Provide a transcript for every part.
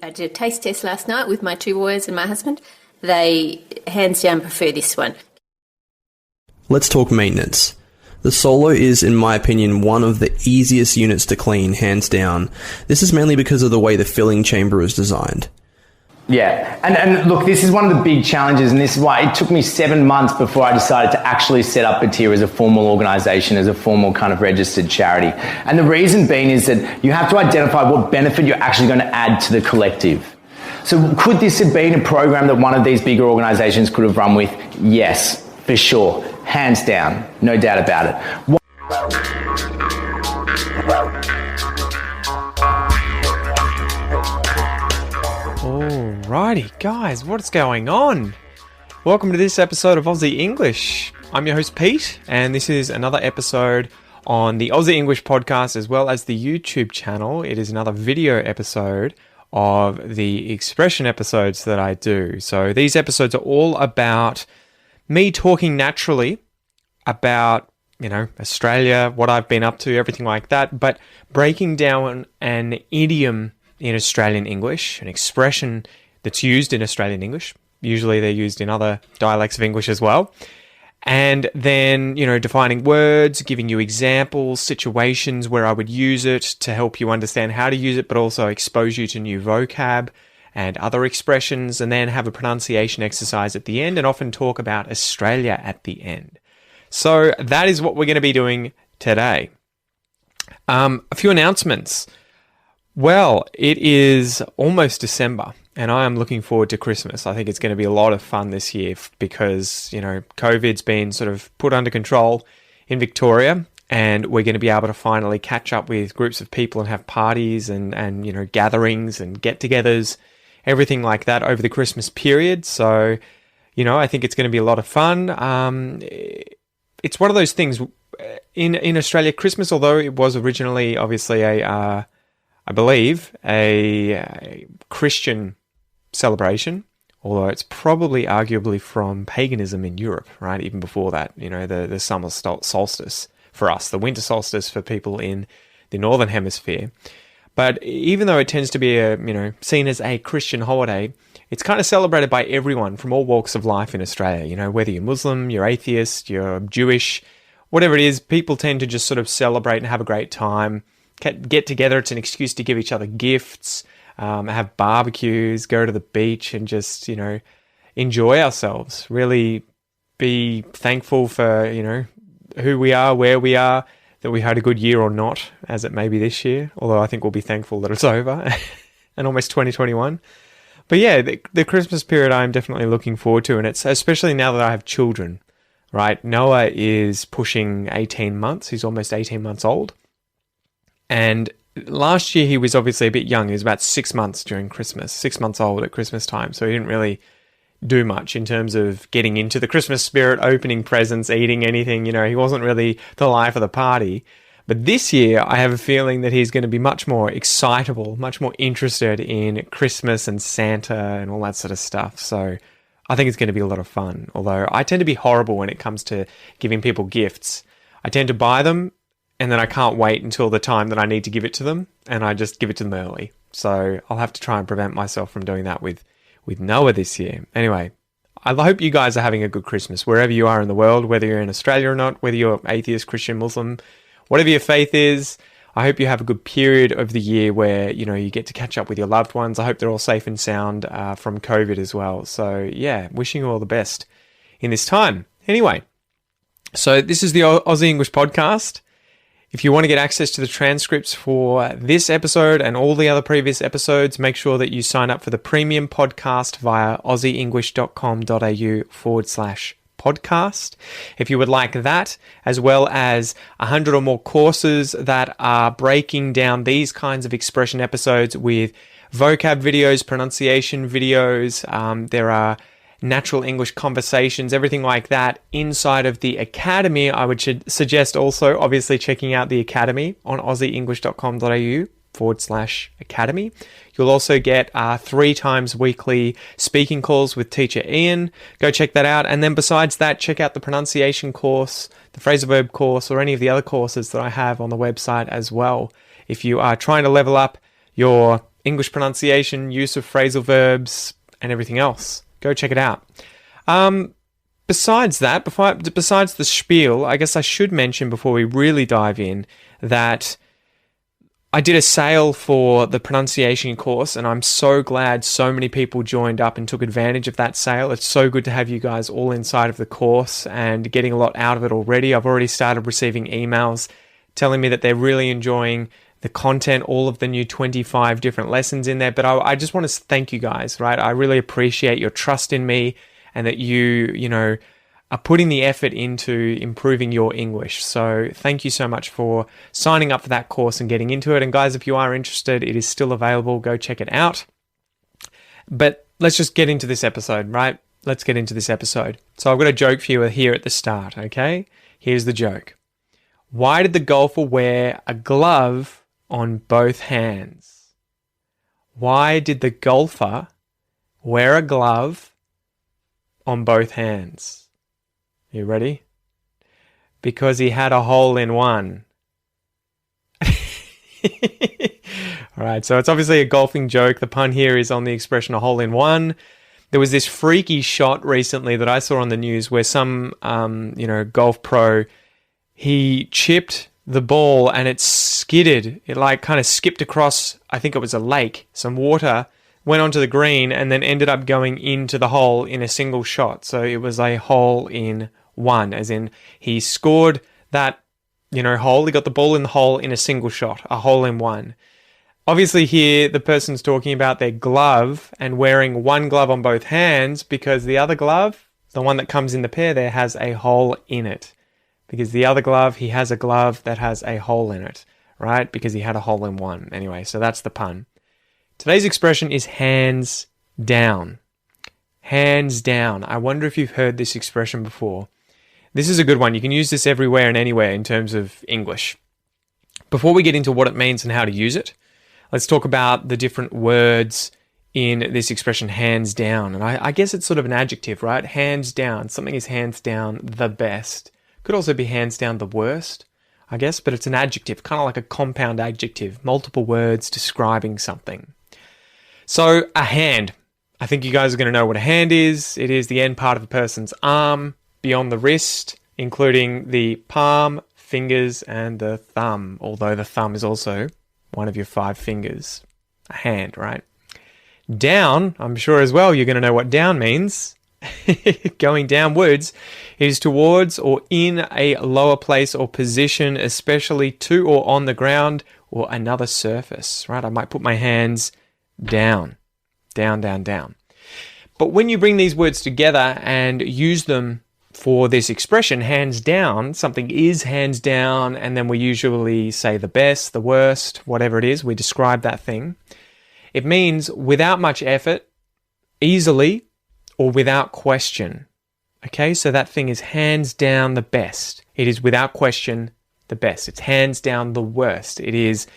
I did a taste test last night with my two boys and my husband. They hands down prefer this one. Let's talk maintenance. The Solo is, in my opinion, one of the easiest units to clean, hands down. This is mainly because of the way the filling chamber is designed. Yeah, and look, this is one of the big challenges, and this is why it took me 7 months before I decided to actually set up Batyr as a formal organisation, as a formal kind of registered charity. And the reason being is that you have to identify what benefit you're actually going to add to the collective. So could this have been a program that one of these bigger organisations could have run with? Yes, for sure. Hands down. No doubt about it. Alrighty, guys, what's going on? Welcome to this episode of Aussie English. I'm your host, Pete, and this is another episode on the Aussie English Podcast as well as the YouTube channel. It is another video episode of the expression episodes that I do. So these episodes are all about me talking naturally about, Australia, what I've been up to, everything like that, but breaking down an idiom in Australian English, an expression that's used in Australian English. Usually they're used in other dialects of English as well. And then, defining words, giving you examples, situations where I would use it to help you understand how to use it, but also expose you to new vocab and other expressions, and then have a pronunciation exercise at the end, and often talk about Australia at the end. So that is what we're going to be doing today. A few announcements. Well, it is almost December, and I am looking forward to Christmas. I think it's going to be a lot of fun this year because, COVID's been sort of put under control in Victoria, and we're going to be able to finally catch up with groups of people and have parties and gatherings and get-togethers, everything like that over the Christmas period. So, I think it's going to be a lot of fun. It's one of those things in Australia, Christmas, although it was originally obviously I believe a Christian celebration, although it's probably arguably from paganism in Europe, right? Even before that, the summer solstice for us, the winter solstice for people in the Northern Hemisphere. But even though it tends to be seen as a Christian holiday, it's kind of celebrated by everyone from all walks of life in Australia. Whether you're Muslim, you're atheist, you're Jewish, whatever it is, people tend to just sort of celebrate and have a great time. Get together. It's an excuse to give each other gifts, have barbecues, go to the beach, and just, enjoy ourselves. Really be thankful for, who we are, where we are, that we had a good year or not, as it may be this year. Although I think we'll be thankful that it's over and almost 2021. But yeah, the Christmas period I'm definitely looking forward to, and it's especially now that I have children, right? Noah is pushing 18 months. He's almost 18 months old. And last year he was obviously a bit young. He was about 6 months during Christmas, 6 months old at Christmas time. So he didn't really do much in terms of getting into the Christmas spirit, opening presents, eating anything. He wasn't really the life of the party. But this year I have a feeling that he's going to be much more excitable, much more interested in Christmas and Santa and all that sort of stuff. So I think it's going to be a lot of fun. Although I tend to be horrible when it comes to giving people gifts. I tend to buy them, and then I can't wait until the time that I need to give it to them, and I just give it to them early. So I'll have to try and prevent myself from doing that with Noah this year. Anyway, I hope you guys are having a good Christmas, wherever you are in the world, whether you're in Australia or not, whether you're atheist, Christian, Muslim, whatever your faith is. I hope you have a good period of the year where, you get to catch up with your loved ones. I hope they're all safe and sound from COVID as well. So yeah, wishing you all the best in this time. Anyway, so this is the Aussie English Podcast. If you want to get access to the transcripts for this episode and all the other previous episodes, make sure that you sign up for the premium podcast via aussieenglish.com.au/podcast. If you would like that, as well as 100 or more courses that are breaking down these kinds of expression episodes with vocab videos, pronunciation videos, there are natural English conversations, everything like that inside of the Academy. I would suggest also obviously checking out the Academy on aussieenglish.com.au/academy. You'll also get 3 times weekly speaking calls with teacher Ian. Go check that out. And then besides that, check out the pronunciation course, the phrasal verb course, or any of the other courses that I have on the website as well. If you are trying to level up your English pronunciation, use of phrasal verbs, and everything else. Go check it out. Besides that, besides the spiel, I guess I should mention before we really dive in that I did a sale for the pronunciation course, and I'm so glad so many people joined up and took advantage of that sale. It's so good to have you guys all inside of the course and getting a lot out of it already. I've already started receiving emails telling me that they're really enjoying the content, all of the new 25 different lessons in there. But I just want to thank you guys, right? I really appreciate your trust in me and that you know, are putting the effort into improving your English. So thank you so much for signing up for that course and getting into it. And guys, if you are interested, it is still available. Go check it out. But let's just get into this episode, right? Let's get into this episode. So I've got a joke for you here at the start, okay? Here's the joke. Why did the golfer wear a glove on both hands? Why did the golfer wear a glove on both hands? You ready? Because he had a hole in one. All right, so it's obviously a golfing joke. The pun here is on the expression a hole in one. There was this freaky shot recently that I saw on the news where some, golf pro, he chipped the ball and it skidded. It like kind of skipped across, I think it was a lake, some water, went onto the green and then ended up going into the hole in a single shot. So it was a hole in one, as in he scored that, hole. He got the ball in the hole in a single shot, a hole in one. Obviously here, the person's talking about their glove and wearing one glove on both hands because the other glove, the one that comes in the pair there, has a hole in it. Because the other glove, he has a glove that has a hole in it, right? Because he had a hole in one. Anyway, so that's the pun. Today's expression is hands down. Hands down. I wonder if you've heard this expression before. This is a good one. You can use this everywhere and anywhere in terms of English. Before we get into what it means and how to use it, let's talk about the different words in this expression, hands down. And I guess it's sort of an adjective, right? Hands down. Something is hands down the best. Could also be hands down the worst, I guess, but it's an adjective, kind of like a compound adjective, multiple words describing something. So a hand. I think you guys are going to know what a hand is. It is the end part of a person's arm, beyond the wrist, including the palm, fingers, and the thumb, although the thumb is also one of your 5 fingers. A hand, right? Down, I'm sure as well you're going to know what down means. Going downwards is towards or in a lower place or position, especially to or on the ground or another surface, right? I might put my hands down, down, down, down. But when you bring these words together and use them for this expression, hands down, something is hands down, and then we usually say the best, the worst, whatever it is, we describe that thing. It means without much effort, easily, or without question. Okay, so that thing is hands down the best. It is without question the best. It's hands down the worst. It is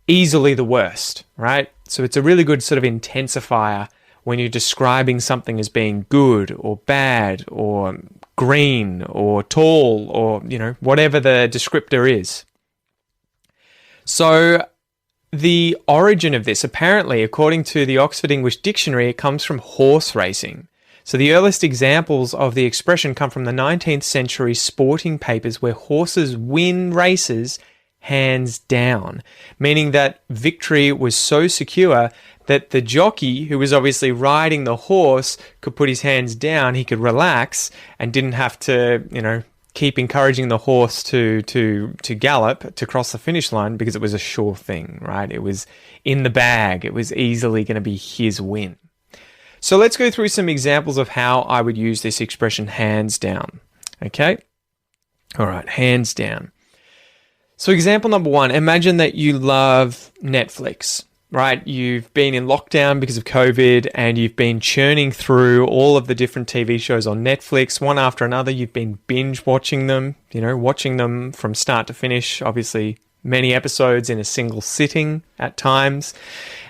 easily the worst, right? So it's a really good sort of intensifier when you're describing something as being good or bad or green or tall or, whatever the descriptor is. So the origin of this, apparently, according to the Oxford English Dictionary, it comes from horse racing. So the earliest examples of the expression come from the 19th century sporting papers where horses win races hands down, meaning that victory was so secure that the jockey, who was obviously riding the horse, could put his hands down, he could relax and didn't have to, keep encouraging the horse to gallop to cross the finish line because it was a sure thing, right? It was in the bag. It was easily going to be his win. So let's go through some examples of how I would use this expression hands down. Okay? All right, hands down. So example number 1, imagine that you love Netflix, right? You've been in lockdown because of COVID and you've been churning through all of the different TV shows on Netflix, one after another. You've been binge watching them, watching them from start to finish, obviously many episodes in a single sitting at times.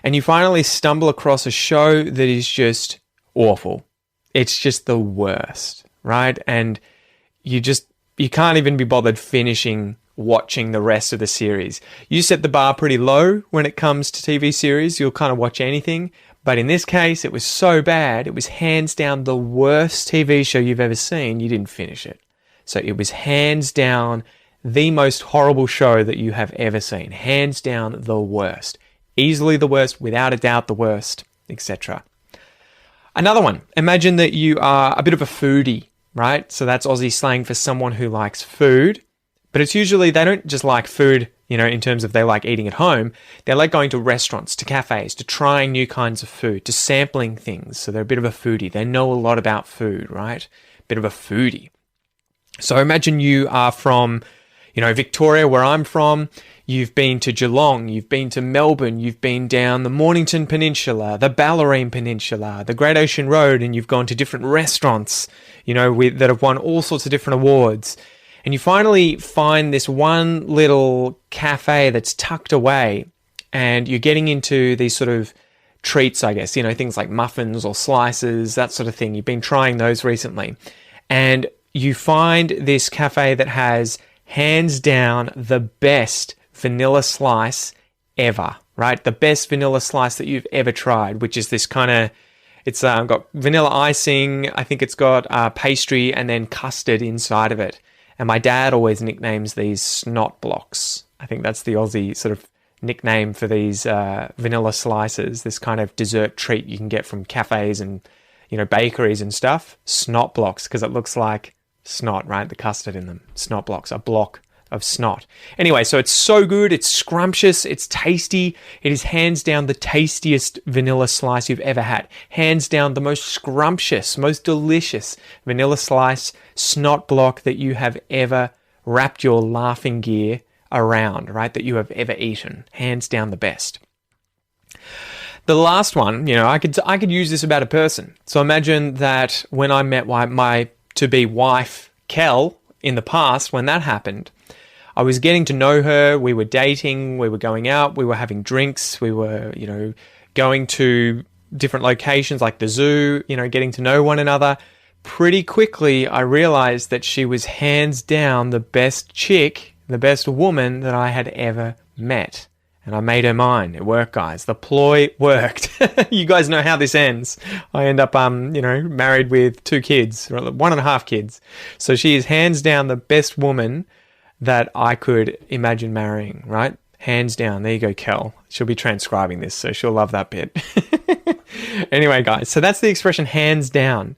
And you finally stumble across a show that is just awful. It's just the worst, right? And you can't even be bothered finishing watching the rest of the series. You set the bar pretty low when it comes to TV series. You'll kind of watch anything. But in this case, it was so bad. It was hands down the worst TV show you've ever seen. You didn't finish it. So it was hands down the most horrible show that you have ever seen. Hands down the worst. Easily the worst, without a doubt the worst, etc. Another one. Imagine that you are a bit of a foodie, right? So that's Aussie slang for someone who likes food. But it's usually, they don't just like food, in terms of they like eating at home. They like going to restaurants, to cafes, to trying new kinds of food, to sampling things. So they're a bit of a foodie. They know a lot about food, right? Bit of a foodie. So imagine you are from, Victoria, where I'm from. You've been to Geelong, you've been to Melbourne, you've been down the Mornington Peninsula, the Bellarine Peninsula, the Great Ocean Road, and you've gone to different restaurants, that have won all sorts of different awards. And you finally find this one little cafe that's tucked away, and you're getting into these sort of treats, I guess, things like muffins or slices, that sort of thing. You've been trying those recently. And you find this cafe that has, hands down, the best vanilla slice ever, right? The best vanilla slice that you've ever tried, which is this kind of, it's got vanilla icing, I think it's got pastry and then custard inside of it. And my dad always nicknames these snot blocks. I think that's the Aussie sort of nickname for these vanilla slices, this kind of dessert treat you can get from cafes and, bakeries and stuff. Snot blocks, because it looks like snot, right? The custard in them. Snot blocks, a block of snot. Anyway, so it's so good, it's scrumptious, it's tasty. It is hands down the tastiest vanilla slice you've ever had. Hands down the most scrumptious, most delicious vanilla slice, snot block that you have ever wrapped your laughing gear around, right? That you have ever eaten. Hands down the best. The last one, I could use this about a person. So imagine that when I met my to-be wife, Kel, in the past, when that happened, I was getting to know her, we were dating, we were going out, we were having drinks, we were, going to different locations like the zoo, getting to know one another. Pretty quickly, I realized that she was hands down the best chick, the best woman that I had ever met. And I made her mine. It worked, guys. The ploy worked. You guys know how this ends. I end up, married with 2 kids, or 1.5 kids. So she is hands down the best woman that I could imagine marrying, right? Hands down. There you go, Kel. She'll be transcribing this, so she'll love that bit. Anyway, guys, so that's the expression hands down.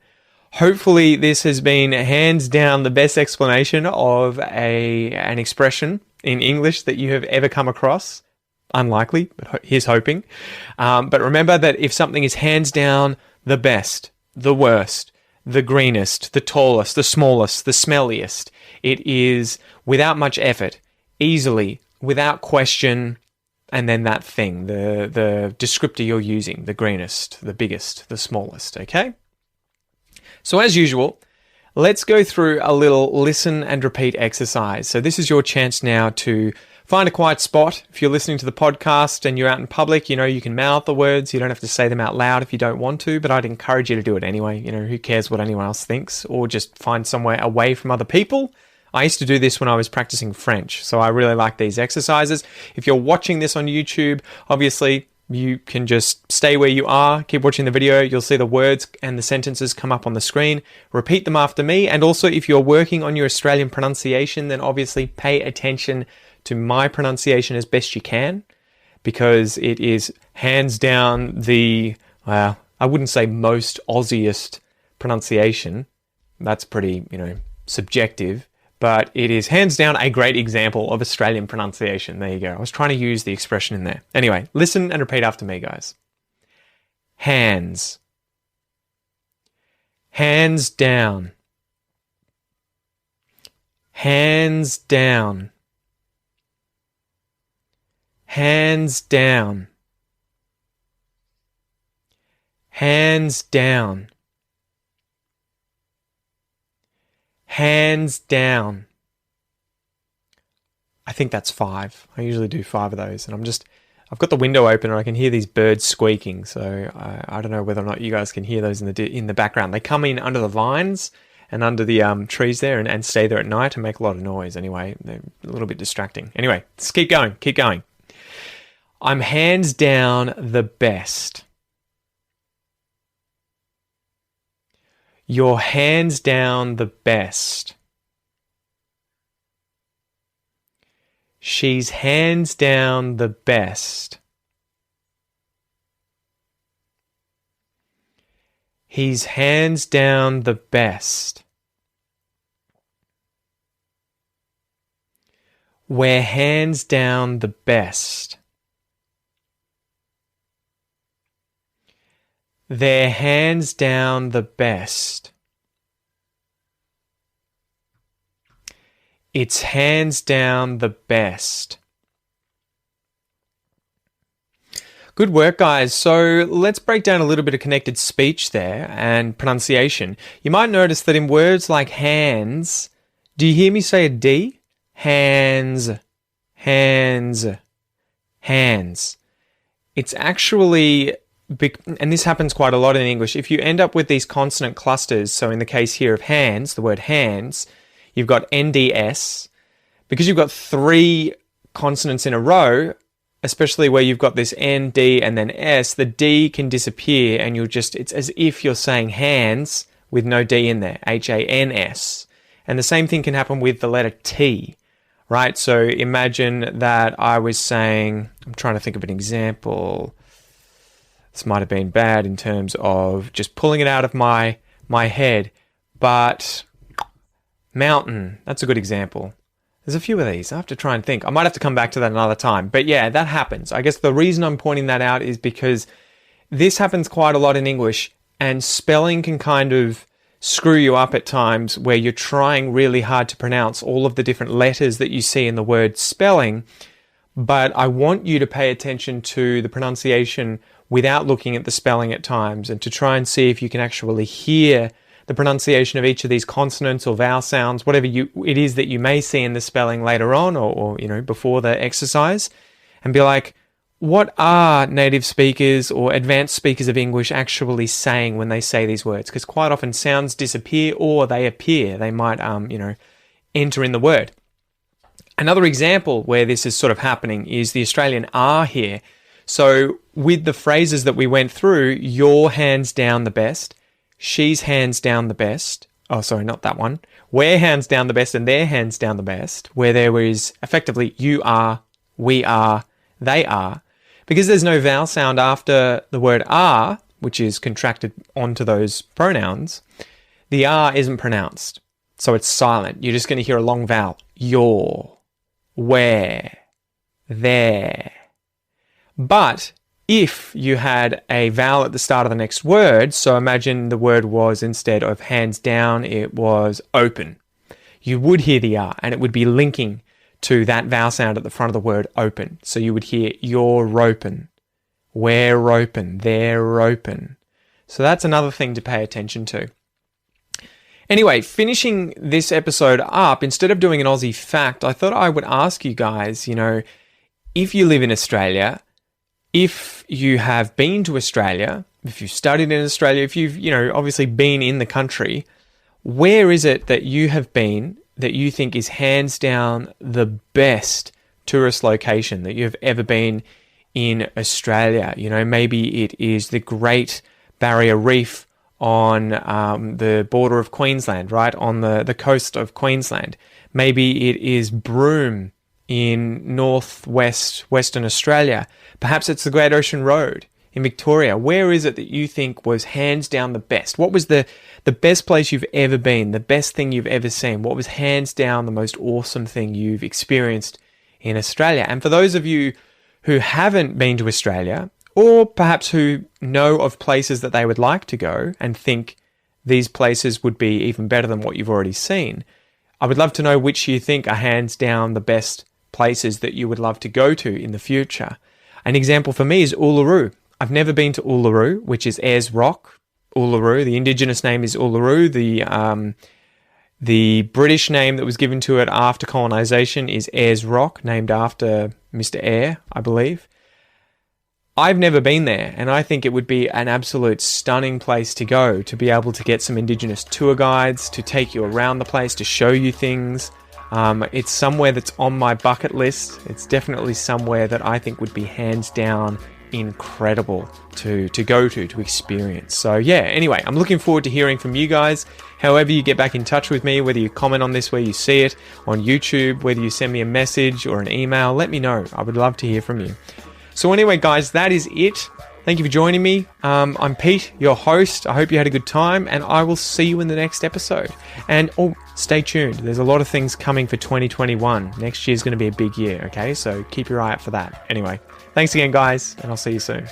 Hopefully this has been hands down the best explanation of an expression in English that you have ever come across. Unlikely, but here's hoping. But remember that if something is hands down the best, the worst, the greenest, the tallest, the smallest, the smelliest, it is without much effort, easily, without question, and then that thing, the descriptor you're using, the greenest, the biggest, the smallest, okay? So as usual, let's go through a little listen and repeat exercise. So this is your chance now to find a quiet spot. If you're listening to the podcast and you're out in public, you can mouth the words. You don't have to say them out loud if you don't want to, but I'd encourage you to do it anyway. Who cares what anyone else thinks? Or just find somewhere away from other people. I used to do this when I was practicing French, so I really like these exercises. If you're watching this on YouTube, obviously you can just stay where you are, keep watching the video. You'll see the words and the sentences come up on the screen. Repeat them after me. And also, if you're working on your Australian pronunciation, then obviously pay attention to my pronunciation as best you can, because it is hands down the, I wouldn't say most Aussiest pronunciation. That's pretty, subjective. But it is hands down a great example of Australian pronunciation. There you go. I was trying to use the expression in there. Anyway, listen and repeat after me, guys. Hands. Hands down. Hands down. Hands down. Hands down. Hands down. I think that's 5. I usually do 5 of those, and I've got the window open and I can hear these birds squeaking. So I don't know whether or not you guys can hear those in the background. They come in under the vines and under the trees there and stay there at night and make a lot of noise anyway. They're a little bit distracting. Anyway, let's keep going. I'm hands down the best. You're hands down the best. She's hands down the best. He's hands down the best. We're hands down the best. They're hands down the best. It's hands down the best. Good work, guys. So let's break down a little bit of connected speech there and pronunciation. You might notice that in words like hands, do you hear me say a D? Hands, hands, hands. It's actually, and this happens quite a lot in English, if you end up with these consonant clusters, so in the case here of hands, the word hands, you've got NDS. Because you've got 3 consonants in a row, especially where you've got this N, D, and then S, the D can disappear and it's as if you're saying hands with no D in there, H-A-N-S. And the same thing can happen with the letter T, right? So imagine that I was saying, I'm trying to think of an example. This might have been bad in terms of just pulling it out of my head, but mountain, that's a good example. There's a few of these. I have to try and think. I might have to come back to that another time. But yeah, that happens. I guess the reason I'm pointing that out is because this happens quite a lot in English, and spelling can kind of screw you up at times where you're trying really hard to pronounce all of the different letters that you see in the word spelling. But I want you to pay attention to the pronunciation without looking at the spelling at times, and to try and see if you can actually hear the pronunciation of each of these consonants or vowel sounds, whatever it is that you may see in the spelling later on or before the exercise, and be like, what are native speakers or advanced speakers of English actually saying when they say these words? Because quite often sounds disappear or they appear. They might, enter in the word. Another example where this is sort of happening is the Australian R here. So with the phrases that we went through, you're hands down the best. She's hands down the best. Oh, sorry, not that one. We're hands down the best and they're hands down the best, where there is effectively you are, we are, they are. Because there's no vowel sound after the word are, which is contracted onto those pronouns, the R isn't pronounced. So it's silent. You're just going to hear a long vowel. Your, where, there. But if you had a vowel at the start of the next word, so imagine the word was, instead of hands down, it was open, you would hear the R, and it would be linking to that vowel sound at the front of the word open. So you would hear you're open, we're open, they're open. So that's another thing to pay attention to. Anyway, finishing this episode up, instead of doing an Aussie fact, I thought I would ask you guys, if you live in Australia, if you have been to Australia, if you've studied in Australia, if you've, obviously been in the country, where is it that you have been that you think is hands down the best tourist location that you've ever been in Australia? Maybe it is the Great Barrier Reef on the border of Queensland, right on the coast of Queensland. Maybe it is Broome in northwest Western Australia. Perhaps it's the Great Ocean Road in Victoria. Where is it that you think was hands down the best? What was the best place you've ever been, the best thing you've ever seen? What was hands down the most awesome thing you've experienced in Australia? And for those of you who haven't been to Australia, or perhaps who know of places that they would like to go and think these places would be even better than what you've already seen, I would love to know which you think are hands down the best places that you would love to go to in the future. An example for me is Uluru. I've never been to Uluru, which is Ayers Rock. Uluru, the indigenous name is Uluru. The British name that was given to it after colonisation is Ayers Rock, named after Mr. Eyre, I believe. I've never been there, and I think it would be an absolute stunning place to go, to be able to get some Indigenous tour guides, to take you around the place, to show you things. It's somewhere that's on my bucket list. It's definitely somewhere that I think would be hands down incredible to go to experience. So yeah, anyway, I'm looking forward to hearing from you guys. However you get back in touch with me, whether you comment on this where you see it on YouTube, whether you send me a message or an email, let me know. I would love to hear from you. So anyway, guys, that is it. Thank you for joining me. I'm Pete, your host. I hope you had a good time, and I will see you in the next episode. And stay tuned. There's a lot of things coming for 2021. Next year's going to be a big year, okay? So keep your eye out for that. Anyway, thanks again, guys, and I'll see you soon.